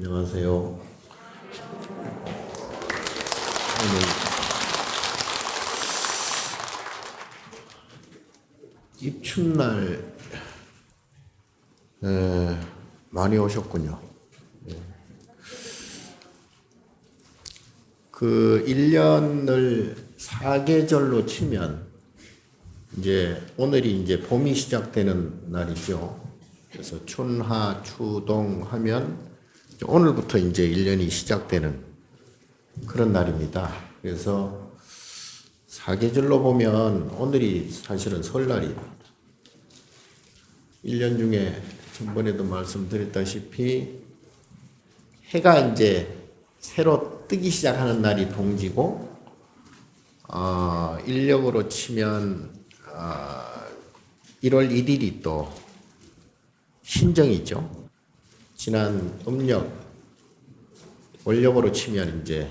안녕하세요. 오늘 입춘날 많이 오셨군요. 그 1년을 사계절로 치면 이제 오늘이 이제 봄이 시작되는 날이죠. 그래서 춘하 추동 하면 오늘부터 이제 1년이 시작되는 그런 날입니다. 그래서 사계절로 보면 오늘이 사실은 설날입니다. 1년 중에 전번에도 말씀드렸다시피 해가 이제 새로 뜨기 시작하는 날이 동지고, 인력으로 치면 1월 1일이 또 신정이죠. 지난 음력 월력으로 치면 이제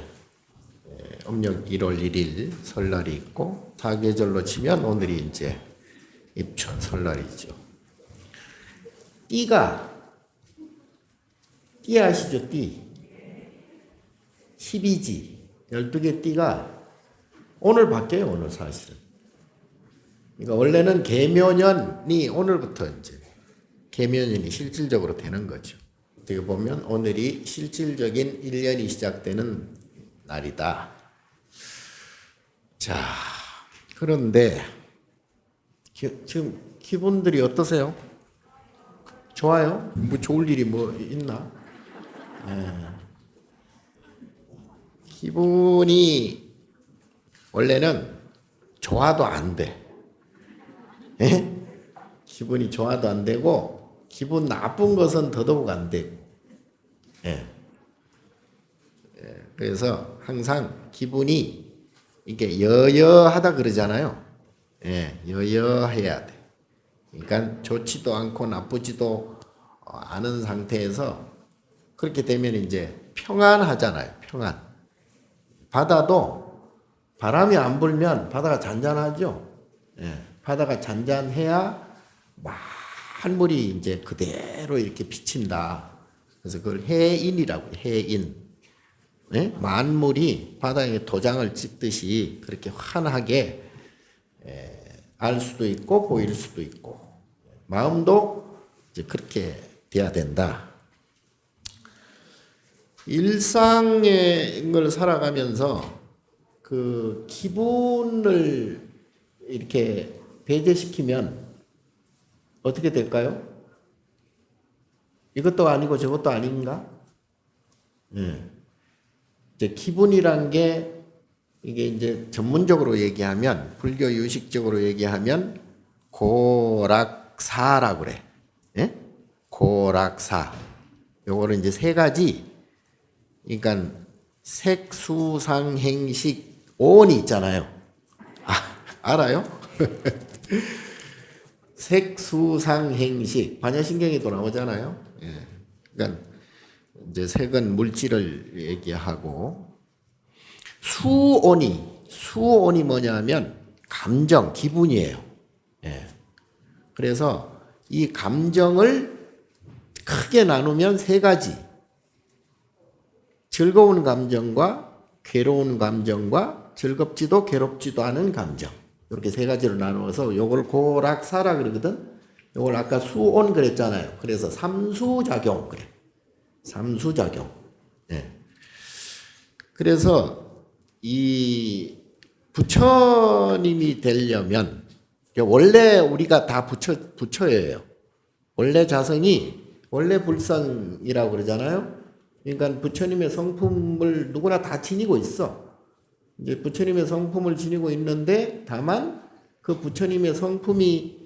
음력 1월 1일 설날이 있고, 사계절로 치면 오늘이 이제 입춘 설날이죠. 띠 아시죠? 띠 12지 12개 띠가 오늘 바뀌어요. 오늘 사실은. 그러니까 원래는 계묘년이 오늘부터 이제 계묘년이 실질적으로 되는 거죠. 어떻게 보면 오늘이 실질적인 1년이 시작되는 날이다. 자, 그런데 지금 기분들이 어떠세요? 좋아요? 뭐 좋을 일이 뭐 있나? 기분이 원래는 좋아도 안 돼. 기분이 좋아도 안 되고, 기분 나쁜 것은 더더욱 안 되고. 그래서 항상 기분이 이렇게 여여하다 그러잖아요. 여여해야 돼. 그러니까 좋지도 않고 나쁘지도 않은 상태에서 그렇게 되면 이제 평안하잖아요. 평안. 바다도 바람이 안 불면 바다가 잔잔하죠. 바다가 잔잔해야 만물이 이제 그대로 이렇게 비친다. 그래서 그걸 해인이라고 해요. 해인. 만물이 바다에 도장을 찍듯이 그렇게 환하게 알 수도 있고 보일 수도 있고, 마음도 이제 그렇게 돼야 된다. 일상의 걸 살아가면서 그 기분을 이렇게 배제시키면 어떻게 될까요? 이것도 아니고 저것도 아닌가? 이제 기분이란 게 이게 이제 전문적으로 얘기하면, 불교 유식적으로 얘기하면 고락사라고 그래. 고락사. 요거는 이제 세 가지. 그러니까 색수상행식 오온이 있잖아요. 알아요? 색수상행식 반야신경에도 나오잖아요. 그러니까 이제 색은 물질을 얘기하고, 수온이 뭐냐면 감정, 기분이에요. 그래서 이 감정을 크게 나누면 세 가지. 즐거운 감정과 괴로운 감정과 즐겁지도 괴롭지도 않은 감정. 이렇게 세 가지로 나누어서 요걸 고락사라 그러거든. 요걸 아까 수온 그랬잖아요. 그래서 삼수작용 그래. 삼수작용. 그래서 이 부처님이 되려면, 원래 우리가 다 부처예요. 원래 자성이 원래 불성이라고 그러잖아요. 그러니까 부처님의 성품을 누구나 다 지니고 있어. 이제 부처님의 성품을 지니고 있는데, 다만 그 부처님의 성품이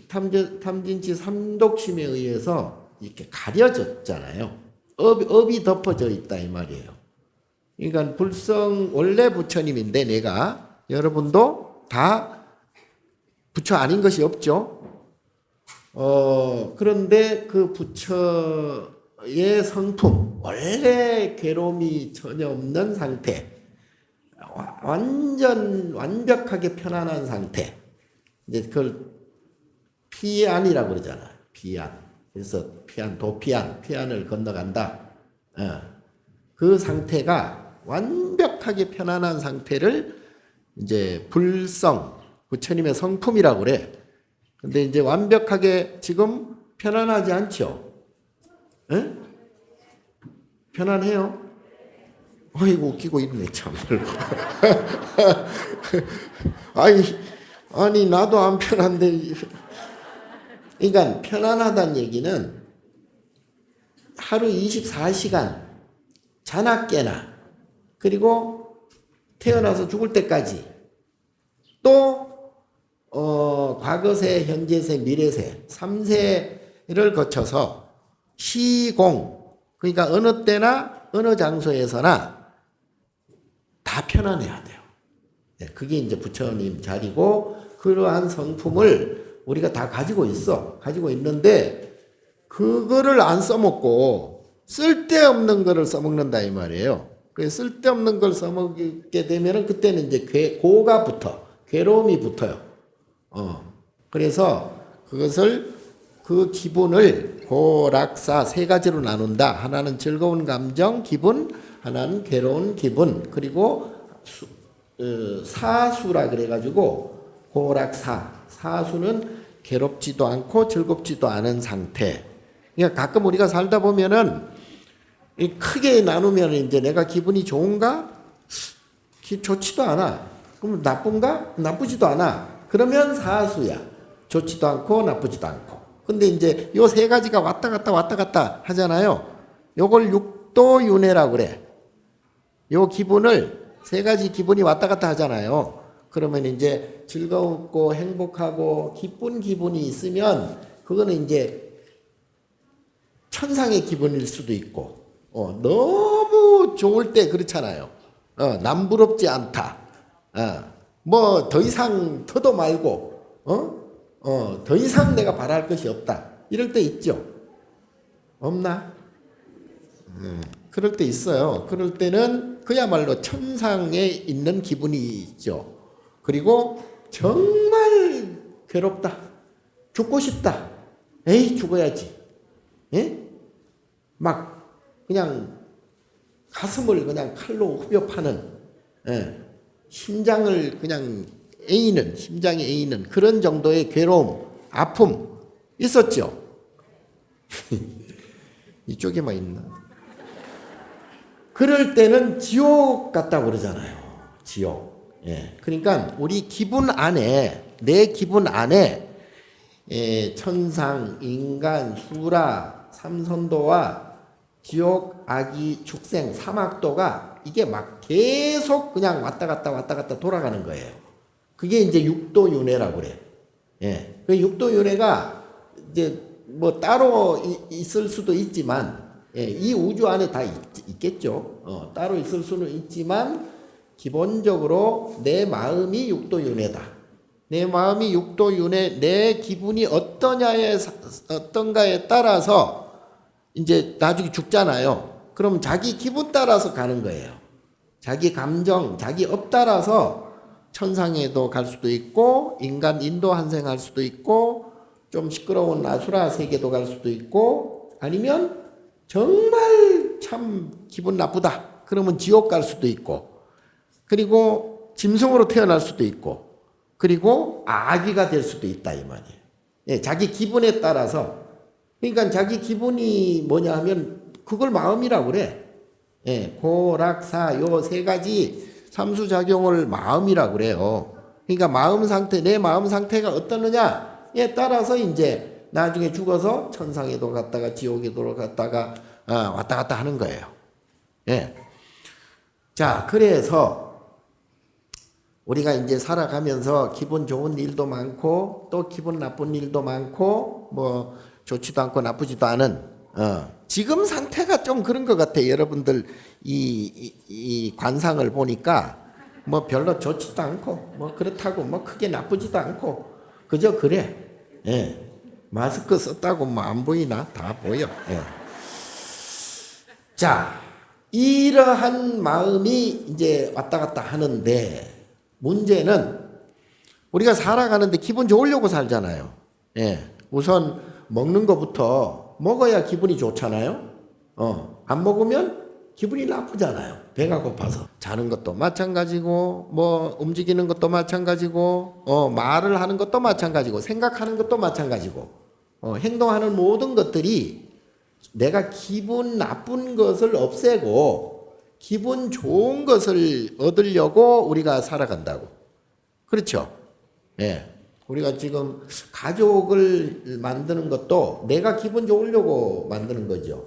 탐진치 삼독심에 의해서 이렇게 가려졌잖아요. 업이 덮어져 있다 이 말이에요. 그러니까 불성 원래 부처님인데, 내가 여러분도 다 부처 아닌 것이 없죠. 그런데 그 부처의 성품, 원래 괴로움이 전혀 없는 상태, 완벽하게 편안한 상태, 이제 그걸 피안이라고 그러잖아요. 피안. 그래서 피안을 건너간다. 그 상태가 완벽하게 편안한 상태를 이제 불성, 부처님의 성품이라고 그래. 근데 이제 완벽하게 지금 편안하지 않죠? 에? 편안해요? 아이고, 웃기고 있네, 참. 아니, 나도 안 편한데. 그러니까 편안하다는 얘기는 하루 24시간 자나 깨나, 그리고 태어나서 죽을 때까지 또 과거세, 현재세, 미래세 3세를 거쳐서 시공, 그러니까 어느 때나 어느 장소에서나 다 편안해야 돼요. 그게 이제 부처님 자리고, 그러한 성품을 우리가 다 가지고 있는데 그거를 안 써먹고 쓸데없는 거를 써먹는다 이 말이에요. 그 쓸데없는 걸 써먹게 되면은 그때는 이제 고가 붙어, 괴로움이 붙어요. 그래서 그 기분을 고락사 세 가지로 나눈다. 하나는 즐거운 감정, 기분, 하나는 괴로운 기분, 그리고 사수라 그래가지고 사수는 괴롭지도 않고 즐겁지도 않은 상태. 그러니까 가끔 우리가 살다 보면은 크게 나누면 이제 내가 기분이 좋은가? 좋지도 않아. 그럼 나쁜가? 나쁘지도 않아. 그러면 사수야. 좋지도 않고 나쁘지도 않고. 근데 이제 요 세 가지가 왔다 갔다 하잖아요. 요걸 육도윤회라고 그래. 요 기분을, 세 가지 기분이 왔다 갔다 하잖아요. 그러면 이제 즐겁고 행복하고 기쁜 기분이 있으면 그거는 이제 천상의 기분일 수도 있고, 너무 좋을 때 그렇잖아요. 남부럽지 않다. 뭐 더 이상 터도 말고, 더 이상 내가 바랄 것이 없다. 이럴 때 있죠? 없나? 그럴 때 있어요. 그럴 때는 그야말로 천상에 있는 기분이 있죠. 그리고 정말 괴롭다. 죽고 싶다. 에이, 죽어야지. 예? 막 그냥 가슴을 그냥 칼로 후벼 파는, 심장을 그냥 심장에 에이는 그런 정도의 괴로움, 아픔 있었죠. 이쪽에만 있나? 그럴 때는 지옥 같다고 그러잖아요. 지옥. 그러니까 우리 기분 안에, 내 기분 안에 천상, 인간, 수라, 삼선도와 지옥, 악이, 축생, 사막도가 이게 막 계속 그냥 왔다 갔다 돌아가는 거예요. 그게 이제 육도윤회라고 그래. 그 육도윤회가 이제 뭐 따로 있을 수도 있지만, 이 우주 안에 다 있겠죠. 따로 있을 수는 있지만 기본적으로 내 마음이 육도윤회다. 내 마음이 육도윤회, 내 기분이 어떤가에 따라서 이제 나중에 죽잖아요. 그럼 자기 기분 따라서 가는 거예요. 자기 감정, 자기 업 따라서 천상에도 갈 수도 있고, 인간 인도 한생할 수도 있고, 좀 시끄러운 아수라 세계도 갈 수도 있고, 아니면 정말 참 기분 나쁘다. 그러면 지옥 갈 수도 있고, 그리고 짐승으로 태어날 수도 있고, 그리고 아기가 될 수도 있다 이 말이에요. 자기 기분에 따라서. 그러니까 자기 기분이 뭐냐 하면 그걸 마음이라고 그래. 고락사 요 세 가지 삼수작용을 마음이라고 그래요. 그러니까 마음 상태, 내 마음 상태가 어떠느냐에 따라서 이제 나중에 죽어서 천상에도 갔다가 지옥에도 갔다가 왔다 갔다 하는 거예요. 자, 그래서 우리가 이제 살아가면서 기분 좋은 일도 많고 또 기분 나쁜 일도 많고 뭐 좋지도 않고 나쁘지도 않은 지금 상태가 좀 그런 것 같아요. 여러분들 이 관상을 보니까 뭐 별로 좋지도 않고 뭐 그렇다고 뭐 크게 나쁘지도 않고 그저 그래. 마스크 썼다고 뭐 안 보이나? 다 보여. 자, 이러한 마음이 이제 왔다 갔다 하는데 문제는 우리가 살아가는데 기분 좋으려고 살잖아요. 우선 먹는 것부터 먹어야 기분이 좋잖아요. 안 먹으면 기분이 나쁘잖아요. 배가 고파서. 자는 것도 마찬가지고, 뭐, 움직이는 것도 마찬가지고, 말을 하는 것도 마찬가지고, 생각하는 것도 마찬가지고, 행동하는 모든 것들이 내가 기분 나쁜 것을 없애고, 기분 좋은 것을 얻으려고 우리가 살아간다고. 그렇죠? 예. 우리가 지금 가족을 만드는 것도 내가 기분 좋으려고 만드는 거죠.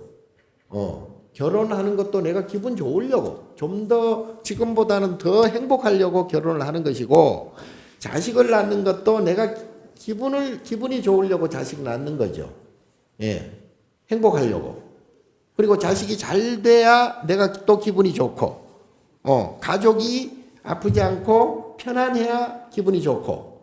결혼하는 것도 내가 기분 좋으려고, 좀 더 지금보다는 더 행복하려고 결혼을 하는 것이고, 자식을 낳는 것도 내가 기분이 좋으려고 자식을 낳는 거죠. 예. 행복하려고. 그리고 자식이 잘 돼야 내가 또 기분이 좋고, 가족이 아프지 않고 편안해야 기분이 좋고,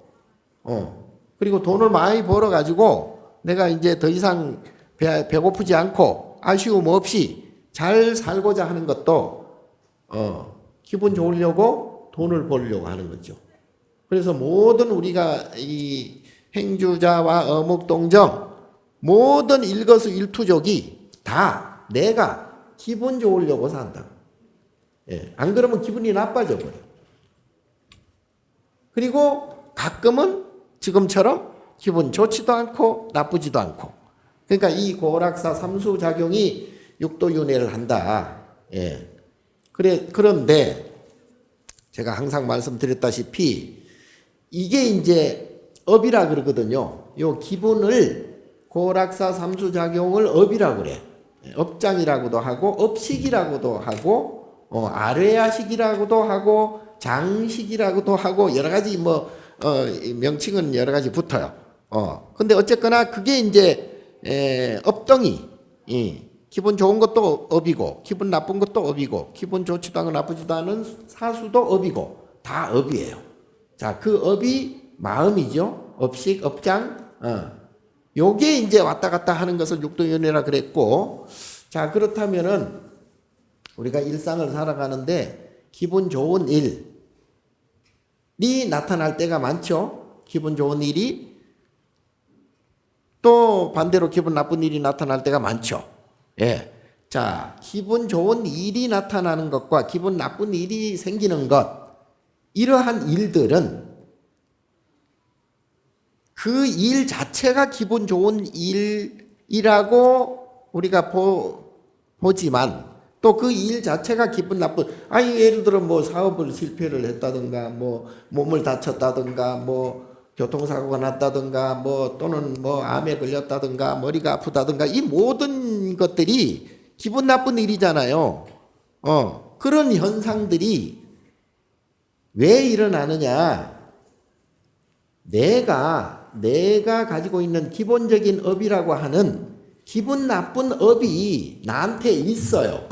그리고 돈을 많이 벌어가지고 내가 이제 더 이상 배고프지 않고 아쉬움 없이 잘 살고자 하는 것도 기분 좋으려고 돈을 벌려고 하는 거죠. 그래서 모든 우리가 이 행주자와 어묵동정 모든 일거수일투족이 다 내가 기분 좋으려고 산다. 예, 안 그러면 기분이 나빠져 버려. 그리고 가끔은 지금처럼 기분 좋지도 않고 나쁘지도 않고. 그러니까 이 고락사 삼수작용이 육도윤회를 한다. 예. 그런데 제가 항상 말씀드렸다시피 이게 이제 업이라 그러거든요. 요 기분을 고락사 삼수작용을 업이라 그래. 업장이라고도 하고 업식이라고도 하고 아뢰야식이라고도 하고 장식이라고도 하고 여러 가지 명칭은 여러 가지 붙어요. 근데 어쨌거나 그게 이제 업덩이. 기분 좋은 것도 업이고 기분 나쁜 것도 업이고 기분 좋지도 않고 나쁘지도 않은 사수도 업이고 다 업이에요. 자, 그 업이 마음이죠. 업식, 업장. 요게 이제 왔다 갔다 하는 것을 육도윤회라 그랬고, 자, 그렇다면은 우리가 일상을 살아가는데 기분 좋은 일이 나타날 때가 많죠. 기분 좋은 일이. 또 반대로 기분 나쁜 일이 나타날 때가 많죠. 예. 자, 기분 좋은 일이 나타나는 것과 기분 나쁜 일이 생기는 것, 이러한 일들은 그 일 자체가 기분 좋은 일이라고 우리가 보지만 또 그 일 자체가 기분 나쁜, 예를 들어 뭐 사업을 실패를 했다든가 뭐 몸을 다쳤다든가 뭐 교통사고가 났다든가 뭐 또는 뭐 암에 걸렸다든가 머리가 아프다든가 이 모든 것들이 기분 나쁜 일이잖아요. 그런 현상들이 왜 일어나느냐? 내가 가지고 있는 기본적인 업이라고 하는 기분 나쁜 업이 나한테 있어요.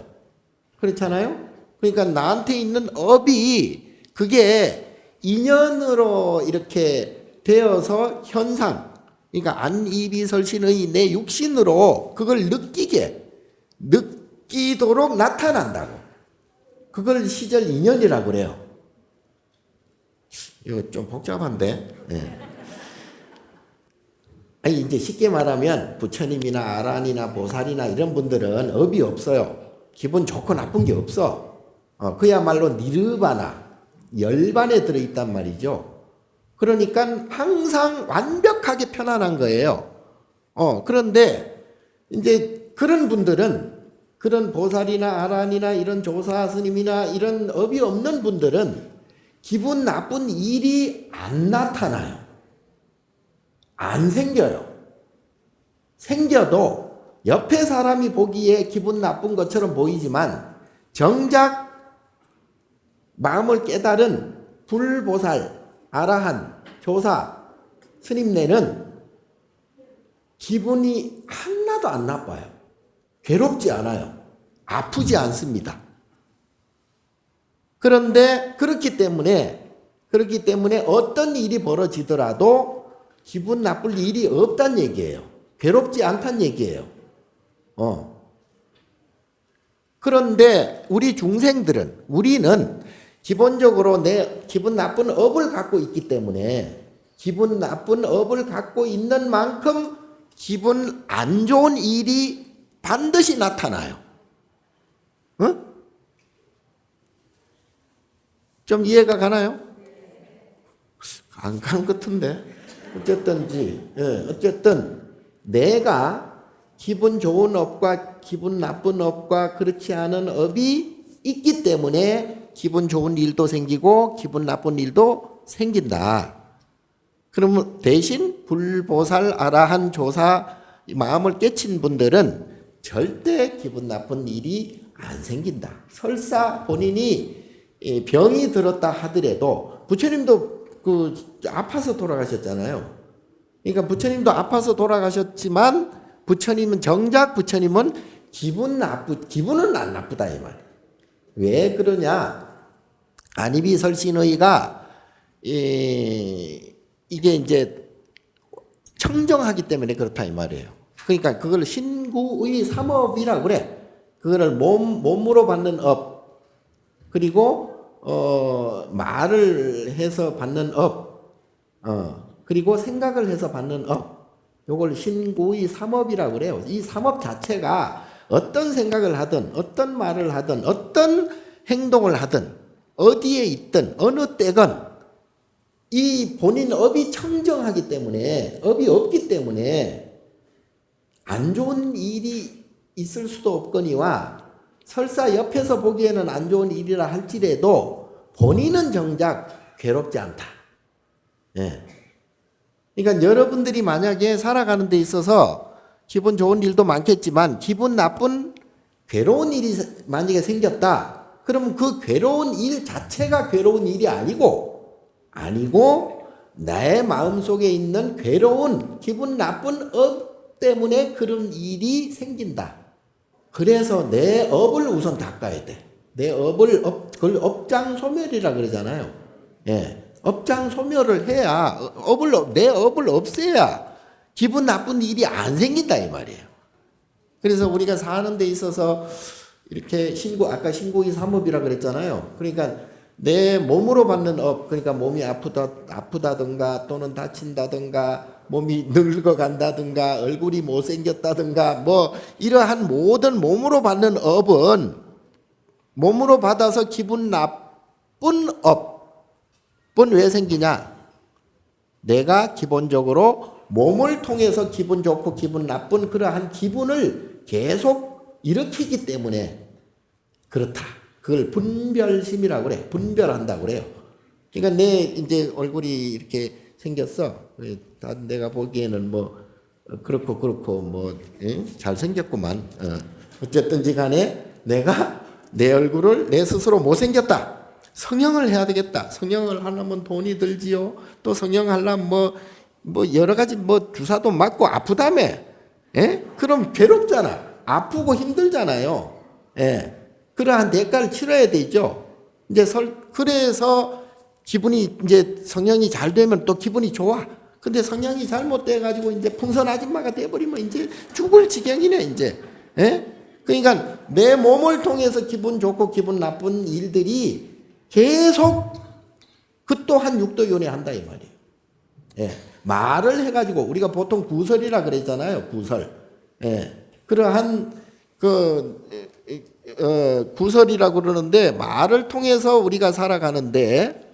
그렇잖아요? 그러니까 나한테 있는 업이 그게 인연으로 이렇게 되어서 현상, 그러니까 안이비설신의 내 육신으로 그걸 느끼도록 나타난다고. 그걸 시절 인연이라고 그래요. 이거 좀 복잡한데. 네. 이제 쉽게 말하면 부처님이나 아란이나 보살이나 이런 분들은 업이 없어요. 기분 좋고 나쁜 게 없어. 그야말로 니르바나, 열반에 들어있단 말이죠. 그러니까 항상 완벽하게 편안한 거예요. 그런데 이제 그런 분들은, 그런 보살이나 아란이나 이런 조사 스님이나 이런 업이 없는 분들은 기분 나쁜 일이 안 나타나요. 안 생겨요. 생겨도 옆에 사람이 보기에 기분 나쁜 것처럼 보이지만 정작 마음을 깨달은 불보살, 아라한, 조사, 스님네는 기분이 하나도 안 나빠요. 괴롭지 않아요. 아프지 않습니다. 그런데 그렇기 때문에 어떤 일이 벌어지더라도 기분 나쁠 일이 없다는 얘기예요. 괴롭지 않다는 얘기예요. 그런데 우리는 기본적으로 내 기분 나쁜 업을 갖고 있기 때문에 기분 나쁜 업을 갖고 있는 만큼 기분 안 좋은 일이 반드시 나타나요. 어? 좀 이해가 가나요? 안 가는 것 같은데. 어쨌든 내가 기분 좋은 업과 기분 나쁜 업과 그렇지 않은 업이 있기 때문에 기분 좋은 일도 생기고 기분 나쁜 일도 생긴다. 그러면 대신 불보살 아라한 조사 마음을 깨친 분들은 절대 기분 나쁜 일이 안 생긴다. 설사 본인이 병이 들었다 하더라도 부처님도 아파서 돌아가셨잖아요. 그러니까 부처님도 아파서 돌아가셨지만 정작 부처님은 기분은 안 나쁘다 이 말. 왜 그러냐? 안이비설신의가 이게 이제 청정하기 때문에 그렇다 이 말이에요. 그러니까 그걸 신구의 삼업이라고 그래. 그거를 몸으로 받는 업, 그리고 말을 해서 받는 업, 그리고 생각을 해서 받는 업. 요걸 신구의 삼업이라고 그래요. 이 삼업 자체가 어떤 생각을 하든 어떤 말을 하든 어떤 행동을 하든 어디에 있든 어느 때건 이 본인 업이 청정하기 때문에, 업이 없기 때문에 안 좋은 일이 있을 수도 없거니와 설사 옆에서 보기에는 안 좋은 일이라 할지라도 본인은 정작 괴롭지 않다. 예. 그러니까 여러분들이 만약에 살아가는 데 있어서 기분 좋은 일도 많겠지만 기분 나쁜 괴로운 일이 만약에 생겼다. 그러면 그 괴로운 일 자체가 괴로운 일이 아니고 나의 마음속에 있는 괴로운 기분 나쁜 업 때문에 그런 일이 생긴다. 그래서 내 업을 우선 닦아야 돼. 내 업을 그걸 업장소멸이라 그러잖아요. 예. 업장소멸을 해야 내 업을 없애야 기분 나쁜 일이 안 생긴다 이 말이에요. 그래서 우리가 사는 데 있어서 이렇게 아까 신구의 삼업이라 그랬잖아요. 그러니까 내 몸으로 받는 업, 그러니까 몸이 아프다든가 또는 다친다든가 몸이 늙어간다든가 얼굴이 못생겼다든가 뭐 이러한 모든 몸으로 받는 업은 몸으로 받아서 기분 나쁜 업은 왜 생기냐? 내가 기본적으로 몸을 통해서 기분 좋고 기분 나쁜 그러한 기분을 계속 일으키기 때문에 그렇다. 그걸 분별심이라고 그래. 분별한다고 그래요. 그러니까 내 이제 얼굴이 이렇게 생겼어. 내가 보기에는 뭐 그렇고 뭐 잘생겼구만. 어쨌든지 간에 내가 내 얼굴을 내 스스로 못생겼다. 성형을 해야 되겠다. 성형을 하려면 돈이 들지요. 또 성형하려면 뭐 여러 가지 뭐 주사도 맞고 아프다며. 그럼 괴롭잖아. 아프고 힘들잖아요. 그러한 대가를 치러야 되죠. 이제 그래서 기분이 이제 성형이 잘 되면 또 기분이 좋아. 근데 성형이 잘못돼 가지고 이제 풍선 아줌마가 돼 버리면 이제 죽을 지경이네 이제. 그러니까 내 몸을 통해서 기분 좋고 기분 나쁜 일들이 계속 그 또한 육도윤회 한다 이 말이에요. 말을 해가지고 우리가 보통 구설이라 그랬잖아요. 구설. 그러한 구설이라고 그러는데 말을 통해서 우리가 살아가는데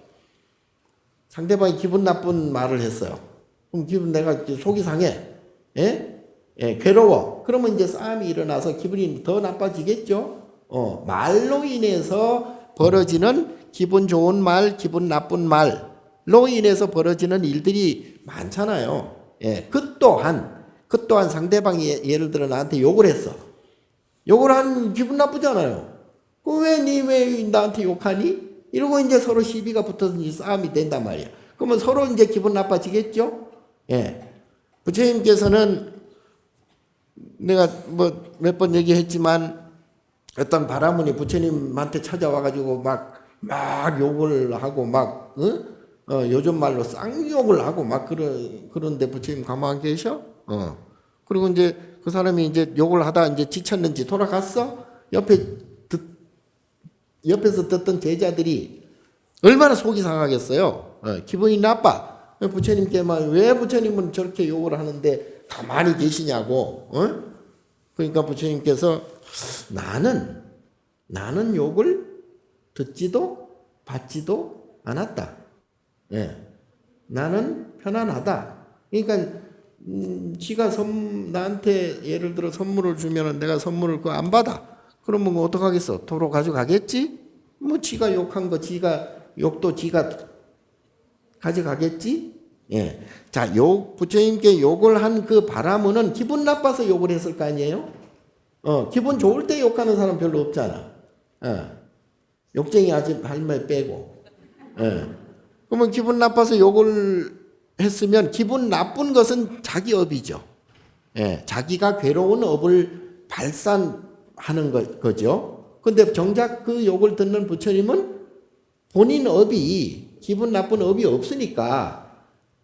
상대방이 기분 나쁜 말을 했어요. 그럼 내가 속이 상해. 괴로워. 그러면 이제 싸움이 일어나서 기분이 더 나빠지겠죠. 말로 인해서 벌어지는 기분 좋은 말, 기분 나쁜 말로 인해서 벌어지는 일들이 많잖아요. 그 또한 상대방이 예를 들어 나한테 욕을 했어. 욕을 하면 기분 나쁘잖아요. 왜 나한테 욕하니? 이러고 이제 서로 시비가 붙어서 이제 싸움이 된단 말이야. 그러면 서로 이제 기분 나빠지겠죠? 부처님께서는 내가 뭐 몇 번 얘기했지만 어떤 바라문이 부처님한테 찾아와가지고 막 욕을 하고 요즘 말로 쌍욕을 하고 그런데 부처님 가만히 계셔? 그리고 이제 그 사람이 이제 욕을 하다 이제 지쳤는지 돌아갔어? 옆에서 듣던 제자들이 얼마나 속이 상하겠어요? 기분이 나빠. 부처님께 왜 부처님은 저렇게 욕을 하는데 가만히 계시냐고. 그러니까 부처님께서 나는 욕을 듣지도 받지도 않았다. 예. 나는 편안하다. 그러니까 지가 나한테 예를 들어 선물을 주면은 내가 선물을 그거 안 받아. 그러면 뭐 어떡하겠어? 도로 가져가겠지? 뭐 지가 욕한 거 욕도 지가 가져가겠지? 예. 자, 부처님께 욕을 한 그 바람은 기분 나빠서 욕을 했을 거 아니에요? 기분 좋을 때 욕하는 사람 별로 없잖아. 욕쟁이 할매 빼고. 그러면 기분 나빠서 욕을 했으면 기분 나쁜 것은 자기 업이죠. 자기가 괴로운 업을 발산하는 거죠. 근데 정작 그 욕을 듣는 부처님은 본인 업이 기분 나쁜 업이 없으니까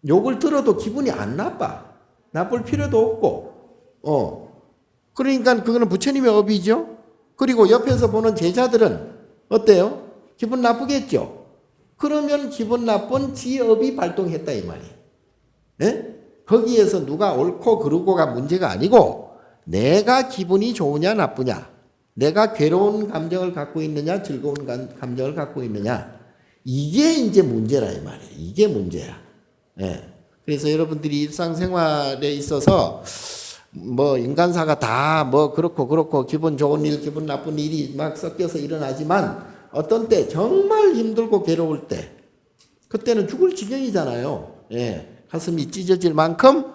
욕을 들어도 기분이 안 나빠. 나쁠 필요도 없고. 그러니까 그거는 부처님의 업이죠. 그리고 옆에서 보는 제자들은 어때요? 기분 나쁘겠죠. 그러면 기분 나쁜 지 업이 발동했다 이 말이에요. 예? 거기에서 누가 옳고 그르고가 문제가 아니고 내가 기분이 좋으냐 나쁘냐, 내가 괴로운 감정을 갖고 있느냐 즐거운 감정을 갖고 있느냐, 이게 이제 문제라 이 말이에요. 이게 문제야. 예. 그래서 여러분들이 일상생활에 있어서 뭐 인간사가 다 뭐 그렇고 기분 좋은 일 기분 나쁜 일이 막 섞여서 일어나지만 어떤 때 정말 힘들고 괴로울 때 그때는 죽을 지경이잖아요. 예. 가슴이 찢어질 만큼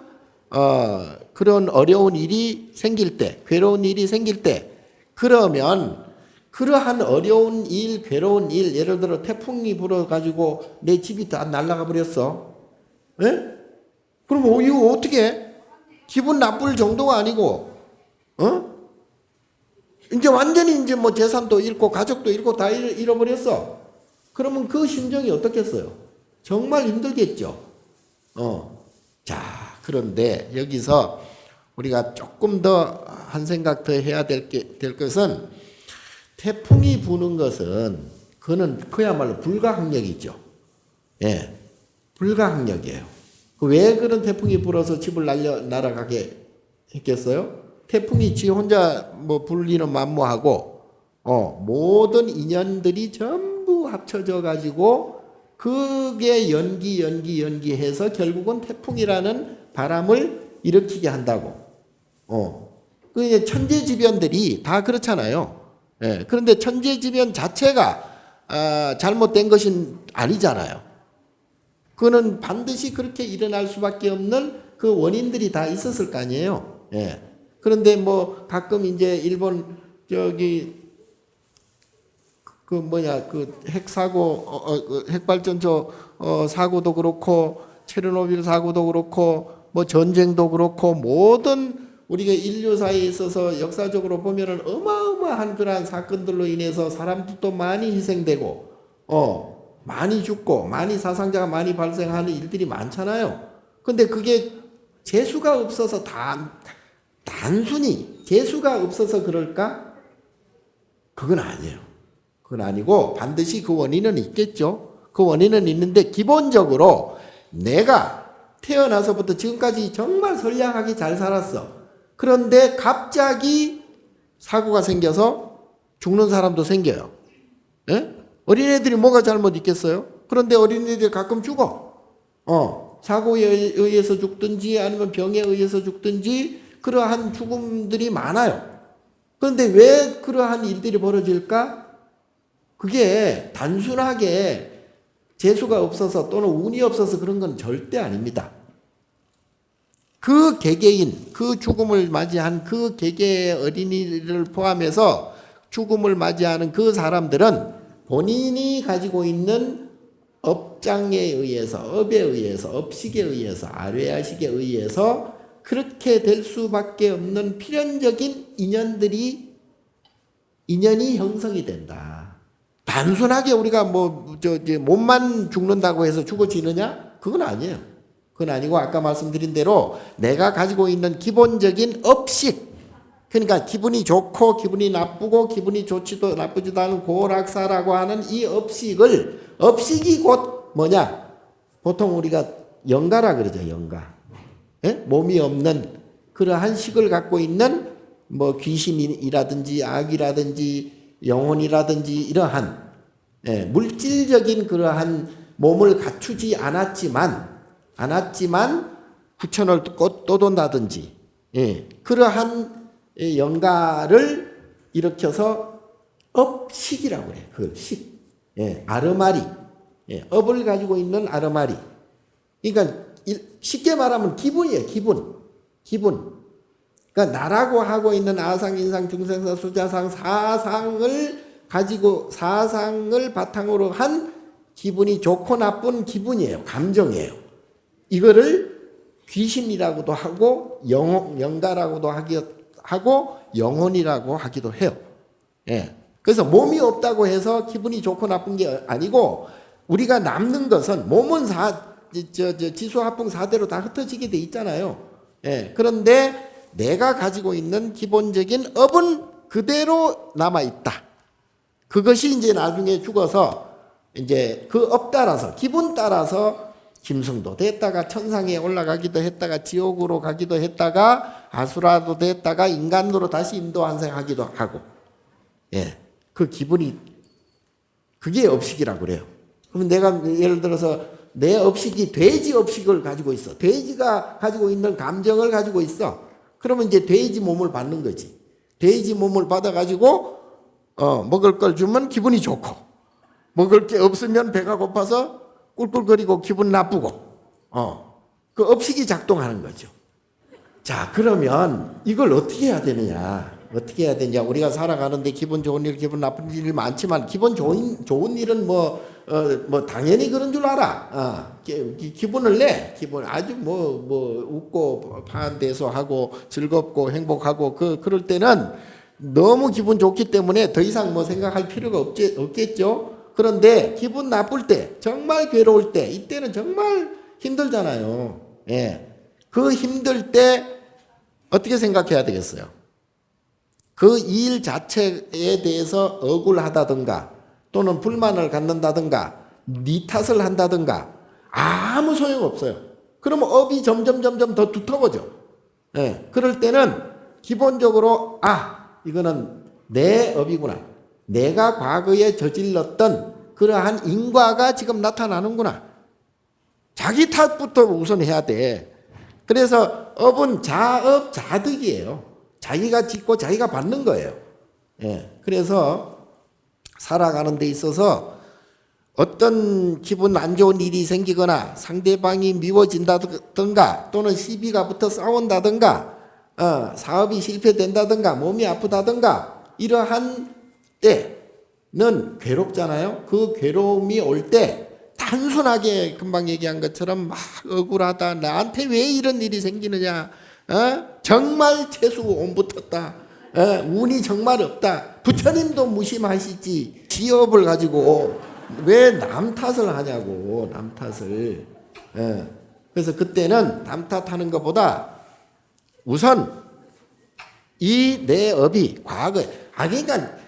그런 어려운 일이 생길 때, 괴로운 일이 생길 때, 그러면 그러한 어려운 일, 괴로운 일, 예를 들어 태풍이 불어가지고 내 집이 다 날아가 버렸어. 예? 그럼 이거 어떻게? 기분 나쁠 정도가 아니고, 이제 완전히 이제 뭐 재산도 잃고 가족도 잃고 다 잃어버렸어. 그러면 그 심정이 어떻겠어요? 정말 힘들겠죠. 자, 그런데 여기서 우리가 조금 더 한 생각 더 해야 될 것은 태풍이 부는 것은 그야말로 불가항력이죠. 예, 불가항력이에요. 왜 그런 태풍이 불어서 집을 날아가게 했겠어요? 태풍이 지 혼자 뭐 불리는 만무하고 모든 인연들이 전부 합쳐져 가지고 그게 연기해서 결국은 태풍이라는 바람을 일으키게 한다고. 그 천재지변들이 다 그렇잖아요. 예, 그런데 천재지변 자체가 잘못된 것은 아니잖아요. 그거는 반드시 그렇게 일어날 수밖에 없는 그 원인들이 다 있었을 거 아니에요. 예. 그런데 뭐 가끔 이제 일본 핵사고, 핵발전소 사고도 그렇고 체르노빌 사고도 그렇고 뭐 전쟁도 그렇고 모든 우리가 인류사에 있어서 역사적으로 보면은 어마어마한 그러한 사건들로 인해서 사람들도 많이 희생되고 많이 죽고 많이 사상자가 많이 발생하는 일들이 많잖아요. 근데 그게 재수가 없어서 단순히 재수가 없어서 그럴까? 그건 아니에요. 그건 아니고 반드시 그 원인은 있겠죠. 그 원인은 있는데 기본적으로 내가 태어나서부터 지금까지 정말 선량하게 잘 살았어. 그런데 갑자기 사고가 생겨서 죽는 사람도 생겨요. 예? 어린애들이 뭐가 잘못 있겠어요? 그런데 어린애들이 가끔 죽어. 사고에 의해서 죽든지 아니면 병에 의해서 죽든지 그러한 죽음들이 많아요. 그런데 왜 그러한 일들이 벌어질까? 그게 단순하게 재수가 없어서 또는 운이 없어서 그런 건 절대 아닙니다. 그 개개인, 그 죽음을 맞이한 그 개개의 어린이를 포함해서 죽음을 맞이하는 그 사람들은 본인이 가지고 있는 업장에 의해서, 업에 의해서, 업식에 의해서, 아뢰야식에 의해서 그렇게 될 수밖에 없는 필연적인 인연이 형성이 된다. 단순하게 우리가 몸만 죽는다고 해서 죽어지느냐? 그건 아니에요. 그건 아니고 아까 말씀드린 대로 내가 가지고 있는 기본적인 업식, 그러니까 기분이 좋고 기분이 나쁘고 기분이 좋지도 나쁘지도 않은 고락사라고 하는 이 업식이 곧 뭐냐? 보통 우리가 영가라 그러죠. 영가. 예? 몸이 없는 그러한 식을 갖고 있는 뭐 귀신이라든지 악이라든지 영혼이라든지 이러한 물질적인 그러한 몸을 갖추지 않았지만 구천을 떠돈다든지 그러한 영가를 일으켜서 업식이라고 그래요. 그 식. 아르마리. 업을 가지고 있는 아르마리. 그러니까 쉽게 말하면 기분이에요. 기분. 그러니까 나라고 하고 있는 아상, 인상, 중생사, 수자상, 사상을 바탕으로 한 기분이 좋고 나쁜 기분이에요. 감정이에요. 이거를 귀신이라고도 하고 영가라고도 하고 영혼이라고 하기도 해요. 그래서 몸이 없다고 해서 기분이 좋고 나쁜 게 아니고 우리가 남는 것은 몸은 지수화풍 4대로 다 흩어지게 돼 있잖아요. 그런데 내가 가지고 있는 기본적인 업은 그대로 남아 있다. 그것이 이제 나중에 죽어서 이제 그 업 따라서 기분 따라서 짐승도 됐다가 천상에 올라가기도 했다가 지옥으로 가기도 했다가 아수라도 됐다가 인간으로 다시 인도환생하기도 하고 그 기분이 그게 업식이라고 그래요. 그럼 내가 예를 들어서 내 업식이 돼지 업식을 가지고 있어. 돼지가 가지고 있는 감정을 가지고 있어. 그러면 이제 돼지 몸을 받는 거지. 돼지 몸을 받아가지고 먹을 걸 주면 기분이 좋고 먹을 게 없으면 배가 고파서 꿀꿀거리고 기분 나쁘고 그 업식이 작동하는 거죠. 자, 그러면 이걸 어떻게 해야 되느냐? 우리가 살아가는데 기분 좋은 일, 기분 나쁜 일 많지만 기분 좋은 일은 뭐 당연히 그런 줄 알아. 기분을 내. 기분 아주 뭐 웃고 파한대소하고 즐겁고 행복하고 그럴 때는 너무 기분 좋기 때문에 더 이상 뭐 생각할 필요가 없겠죠. 그런데 기분 나쁠 때, 정말 괴로울 때, 이때는 정말 힘들잖아요. 그 힘들 때 어떻게 생각해야 되겠어요? 그 일 자체에 대해서 억울하다든가 또는 불만을 갖는다든가 니 탓을 한다든가 아무 소용없어요. 그러면 업이 점점 더 두터워져. 그럴 때는 기본적으로 이거는 내 업이구나. 내가 과거에 저질렀던 그러한 인과가 지금 나타나는구나. 자기 탓부터 우선 해야 돼. 그래서 업은 자업 자득이에요. 자기가 짓고 자기가 받는 거예요. 그래서 살아가는 데 있어서 어떤 기분 안 좋은 일이 생기거나 상대방이 미워진다든가 또는 시비가 붙어 싸운다든가 사업이 실패된다든가 몸이 아프다든가 이러한 때는 괴롭잖아요. 그 괴로움이 올 때 단순하게 금방 얘기한 것처럼 막 억울하다. 나한테 왜 이런 일이 생기느냐. 정말 채수 온 붙었다. 운이 정말 없다. 부처님도 무심하시지. 지업을 가지고 왜 남 탓을 하냐고. 남 탓을. 그래서 그때는 남 탓하는 것보다 우선 이 내 업이 과거에 그러니까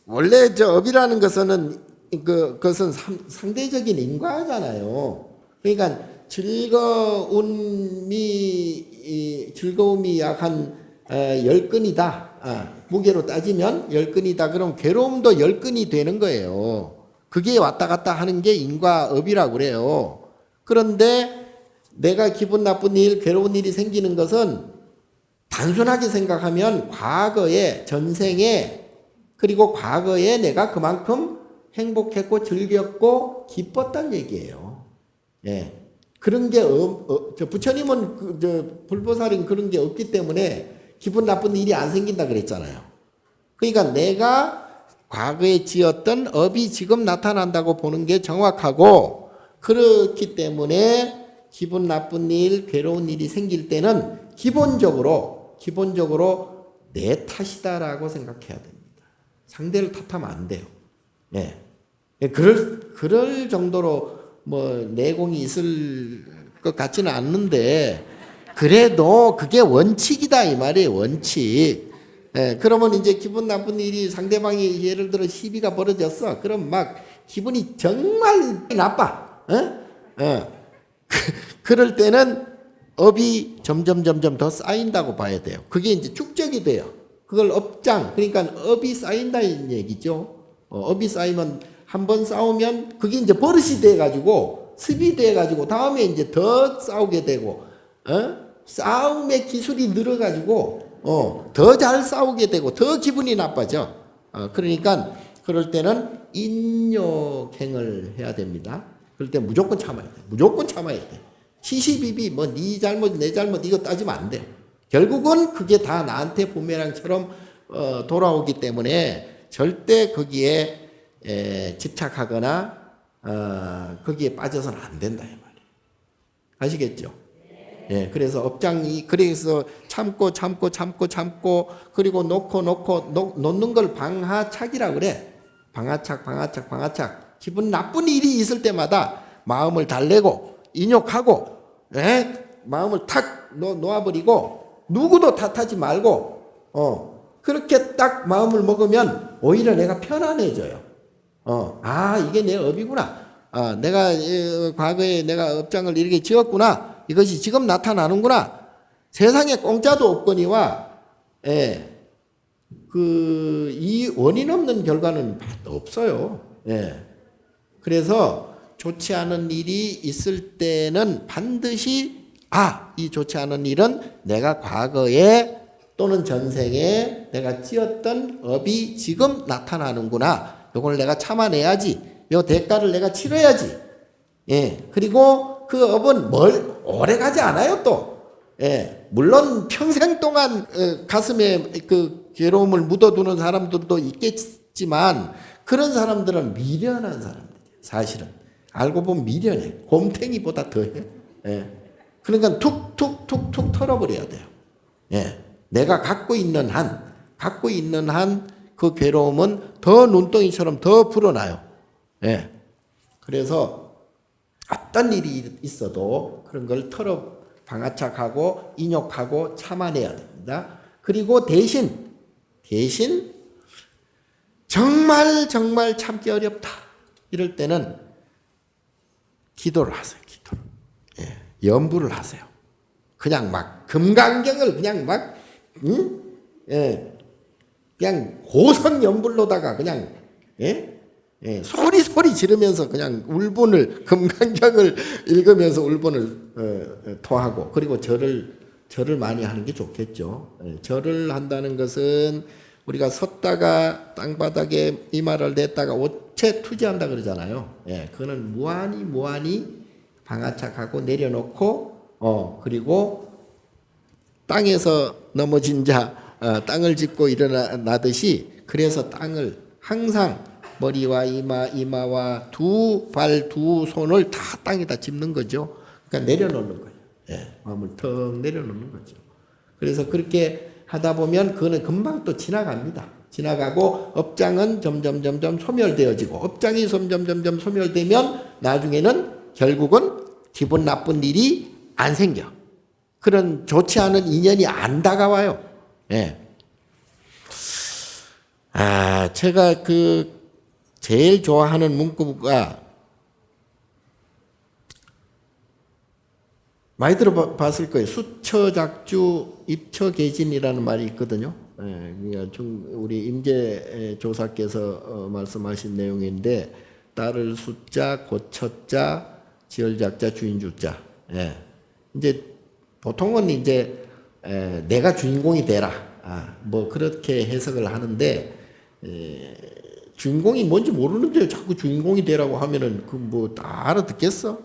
원래 업이라는 것은 그것은 상대적인 인과잖아요. 그러니까 즐거움이 약 한 10근이다. 무게로 따지면 10근이다. 그럼 괴로움도 10근이 되는 거예요. 그게 왔다 갔다 하는 게 인과업이라고 그래요. 그런데 내가 기분 나쁜 일, 괴로운 일이 생기는 것은 단순하게 생각하면 과거에 전생에 그리고 과거에 내가 그만큼 행복했고 즐겼고 기뻤단 얘기예요. 그런 게 부처님은 불보살인 그런 게 없기 때문에 기분 나쁜 일이 안 생긴다 그랬잖아요. 그러니까 내가 과거에 지었던 업이 지금 나타난다고 보는 게 정확하고 그렇기 때문에 기분 나쁜 일, 괴로운 일이 생길 때는 기본적으로 내 탓이다라고 생각해야 됩니다. 상대를 탓하면 안 돼요. 그럴 정도로 내공이 있을 것 같지는 않는데 그래도 그게 원칙이다 이 말이에요. 원칙. 그러면 이제 기분 나쁜 일이 상대방이 예를 들어 시비가 벌어졌어. 그럼 막 기분이 정말 나빠. 그럴 때는 업이 점점 더 쌓인다고 봐야 돼요. 그게 이제 축적이 돼요. 그걸 업장, 그러니까 업이 쌓인다는 얘기죠. 업이 쌓이면 한 번 싸우면 그게 이제 버릇이 돼가지고 습이 돼가지고 다음에 이제 더 싸우게 되고, 싸움의 기술이 늘어가지고 더 잘 싸우게 되고 더 기분이 나빠져. 그러니까 그럴 때는 인욕행을 해야 됩니다. 그럴 때 무조건 참아야 돼. 무조건 참아야 돼. 시시비비 뭐 네 잘못 내 잘못 이거 따지면 안 돼. 결국은 그게 다 나한테 부메랑처럼 돌아오기 때문에 절대 거기에 집착하거나 거기에 빠져서는 안 된다 이 말이에요. 아시겠죠? 예, 그래서 업장이 그래서 참고 그리고 놓는 걸 방하착이라 그래. 방하착. 기분 나쁜 일이 있을 때마다 마음을 달래고 인욕하고, 마음을 탁 놓아버리고 누구도 탓하지 말고, 그렇게 딱 마음을 먹으면 오히려 내가 편안해져요. 이게 내 업이구나. 내가 과거에 내가 업장을 이렇게 지었구나. 이것이 지금 나타나는구나. 세상에 공짜도 없거니와, 이 원인 없는 결과는 없어요. 그래서 좋지 않은 일이 있을 때는 반드시 이 좋지 않은 일은 내가 과거에 또는 전생에 내가 찌었던 업이 지금 나타나는구나. 이걸 내가 참아내야지. 이 대가를 내가 치러야지. 그리고 그 업은 오래 가지 않아요 또. 물론 평생 동안 가슴에 그 괴로움을 묻어두는 사람들도 있겠지만 그런 사람들은 미련한 사람들이에요. 사실은 알고 보면 미련해. 곰탱이보다 더해. 그러니까 툭툭 털어버려야 돼요. 내가 갖고 있는 한 그 괴로움은 더 눈덩이처럼 더 불어나요. 그래서 어떤 일이 있어도 그런 걸 방아착하고 인욕하고 참아내야 됩니다. 그리고 대신 정말 참기 어렵다 이럴 때는 기도를 하세요. 염불을 하세요. 그냥 막 금강경을 그냥 막 그냥 고성 염불로다가 그냥 소리 지르면서 그냥 울분을 금강경을 읽으면서 울분을 토하고, 그리고 절을 많이 하는 게 좋겠죠. 절을 한다는 것은 우리가 섰다가 땅바닥에 이마를 댔다가 옷에 투지한다 그러잖아요. 그거는 무한히 방아착하고 내려놓고, 그리고 땅에서 넘어진 자 땅을 짚고 일어나듯이, 그래서 땅을 항상 머리와 이마와 두 발, 두 손을 다 땅에다 짚는 거죠. 그러니까 내려놓는 거예요. 마음을 턱 내려놓는 거죠. 그래서 그렇게 하다 보면 그거는 금방 또 지나갑니다. 지나가고 업장은 점점 소멸되어지고, 업장이 점점 소멸되면 나중에는 결국은 기분 나쁜 일이 안 생겨. 그런 좋지 않은 인연이 안 다가와요. 제가 제일 좋아하는 문구가 많이 들어봤을 거예요. 수처작주 입처계진이라는 말이 있거든요. 우리 임재 조사께서 말씀하신 내용인데, 따를 수자, 고처자, 지을작자, 주인주자. 이제 보통은 이제 내가 주인공이 되라. 뭐 그렇게 해석을 하는데, 주인공이 뭔지 모르는데 자꾸 주인공이 되라고 하면은 그 뭐 다 알아듣겠어?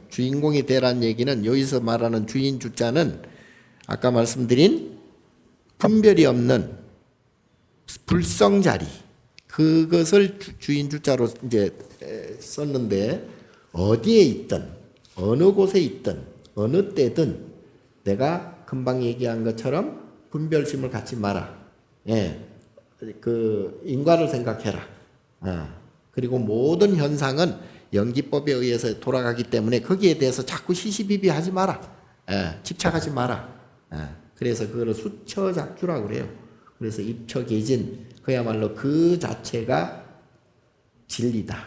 주인공이 되라는 얘기는, 여기서 말하는 주인 주자는 아까 말씀드린 분별이 없는 불성자리, 그것을 주인 주자로 이제 썼는데, 어디에 있든 어느 곳에 있든 어느 때든 내가 금방 얘기한 것처럼 분별심을 갖지 마라. 그 인과를 생각해라. 그리고 모든 현상은 연기법에 의해서 돌아가기 때문에 거기에 대해서 자꾸 시시비비하지 마라. 집착하지 마라. 그래서 그걸 수처작주라고 그래요. 그래서 입처계진, 그야말로 그 자체가 진리다.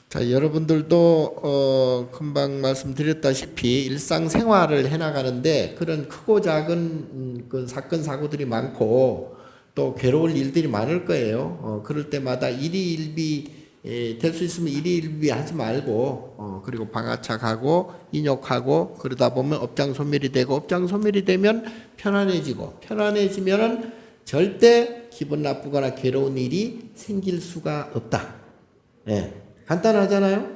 자, 여러분들도 금방 말씀드렸다시피 일상생활을 해나가는데 그런 크고 작은 그 사건 사고들이 많고 또 괴로울 일들이 많을 거예요. 그럴 때마다 일희일비 될 수 있으면 일희일비 하지 말고 그리고 방아차가고 인욕하고 그러다 보면 업장소멸이 되고 업장소멸이 되면 편안해지고 편안해지면은 절대 기분 나쁘거나 괴로운 일이 생길 수가 없다. 예. 간단하잖아요.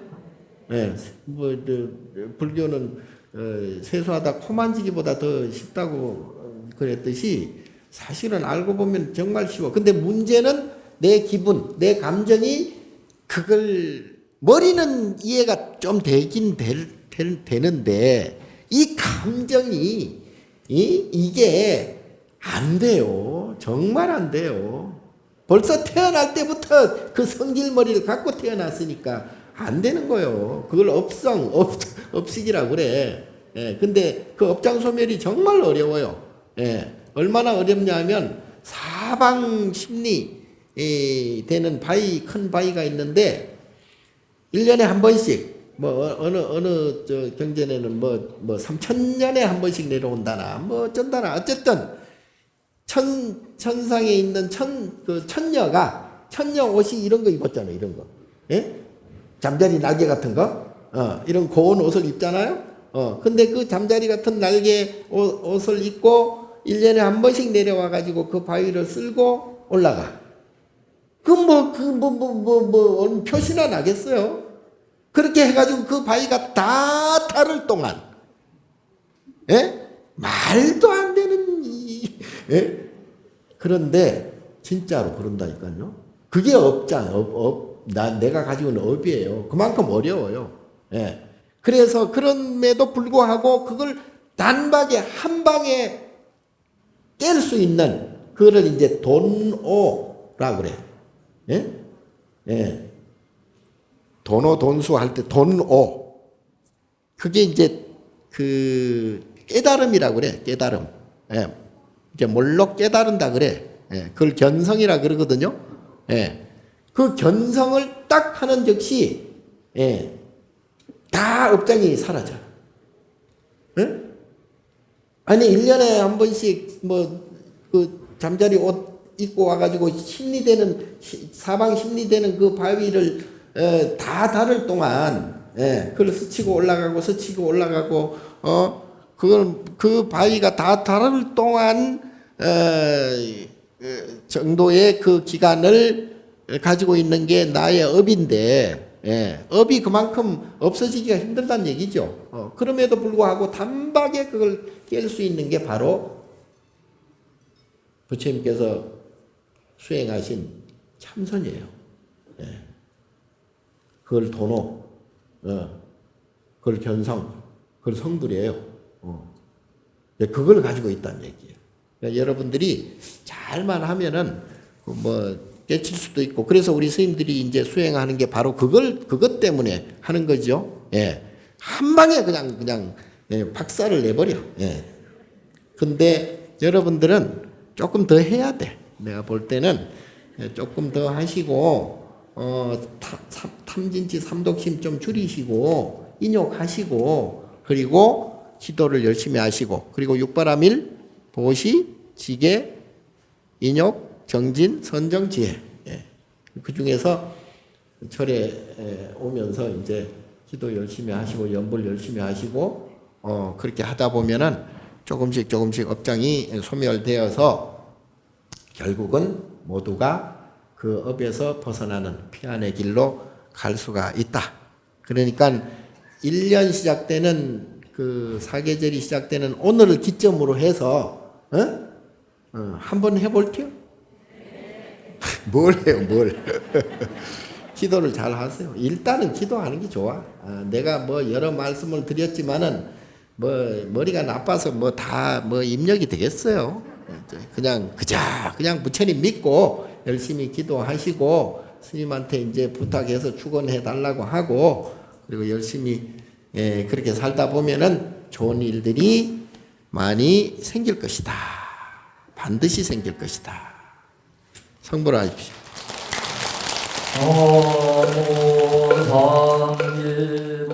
예. 불교는 세수하다 코 만지기보다 더 쉽다고 그랬듯이 사실은 알고 보면 정말 쉬워. 근데 문제는 내 기분, 내 감정이 그걸 머리는 이해가 좀 되긴 되는데 이 감정이 이게 안 돼요. 정말 안 돼요. 벌써 태어날 때부터 그 성질머리를 갖고 태어났으니까 안 되는 거예요. 그걸 업식이라고 그래. 예, 근데 그 업장소멸이 정말 어려워요. 예, 얼마나 어렵냐면 사방 심리 되는 큰 바위가 있는데 1년에 한 번씩 어느 경전에는 3,000년에 한 번씩 내려온다나 어쩐다나 어쨌든 천상에 있는 천녀가 천녀 옷이 이런 거 입었잖아요. 이런 거. 예? 잠자리 날개 같은 거. 이런 고운 옷을 입잖아요. 근데 그 잠자리 같은 날개 옷을 입고 1년에 한 번씩 내려와 가지고 그 바위를 쓸고 올라가. 어느 표시나 나겠어요? 그렇게 해가지고 그 바위가 다 타를 동안, 예? 말도 안 되는, 예? 그런데, 진짜로 그런다니까요. 그게 내가 가지고 있는 업이에요. 그만큼 어려워요. 예. 그래서 그럼에도 불구하고 그걸 단박에 한 방에 깰 수 있는, 그거를 이제 돈오라고 그래. 예? 예. 돈오, 돈수 할 때 돈오. 그게 이제 그 깨달음이라고 그래. 깨달음. 예. 이제 뭘로 깨달은다 그래. 예. 그걸 견성이라 그러거든요. 예. 그 견성을 딱 하는 즉시, 예. 다 업장이 사라져. 예? 아니, 1년에 한 번씩 그 잠자리 옷 입고 와가지고 사방 심리되는 그 바위를 다 다를 동안, 그걸 스치고 올라가고, 그 바위가 다 다를 동안, 정도의 그 기간을 가지고 있는 게 나의 업인데, 업이 그만큼 없어지기가 힘들다는 얘기죠. 그럼에도 불구하고 단박에 그걸 깰 수 있는 게 바로 부처님께서 수행하신 참선이에요. 그걸 도노, 그걸 견성, 그걸 성불이에요. 그걸 가지고 있다는 얘기예요. 그러니까 여러분들이 잘만 하면은 깨칠 수도 있고, 그래서 우리 스님들이 이제 수행하는 게 바로 그것 때문에 하는 거죠. 예. 한 방에 그냥 박살을 내버려. 예. 근데 여러분들은 조금 더 해야 돼. 내가 볼 때는 조금 더 하시고, 탐진치 삼독심 좀 줄이시고, 인욕하시고, 그리고 기도를 열심히 하시고, 그리고 육바라밀, 보시, 지계, 인욕, 정진, 선정, 지혜. 예. 그 중에서 절에 오면서 이제 기도 열심히 하시고, 연불 열심히 하시고, 그렇게 하다 보면은 조금씩 업장이 소멸되어서 결국은 모두가 그 업에서 벗어나는 피안의 길로 갈 수가 있다. 그러니까 1년 시작되는 그 사계절이 시작되는 오늘을 기점으로 해서 한번 해볼게요. 뭘 해요, 뭘? 기도를 잘 하세요. 일단은 기도하는 게 좋아. 내가 여러 말씀을 드렸지만은 머리가 나빠서 다 입력이 되겠어요. 그냥 부처님 믿고 열심히 기도하시고 스님한테 이제 부탁해서 축원해 달라고 하고, 그리고 열심히 그렇게 살다 보면은 좋은 일들이 많이 생길 것이다. 반드시 생길 것이다. 성불하십시오. 관계도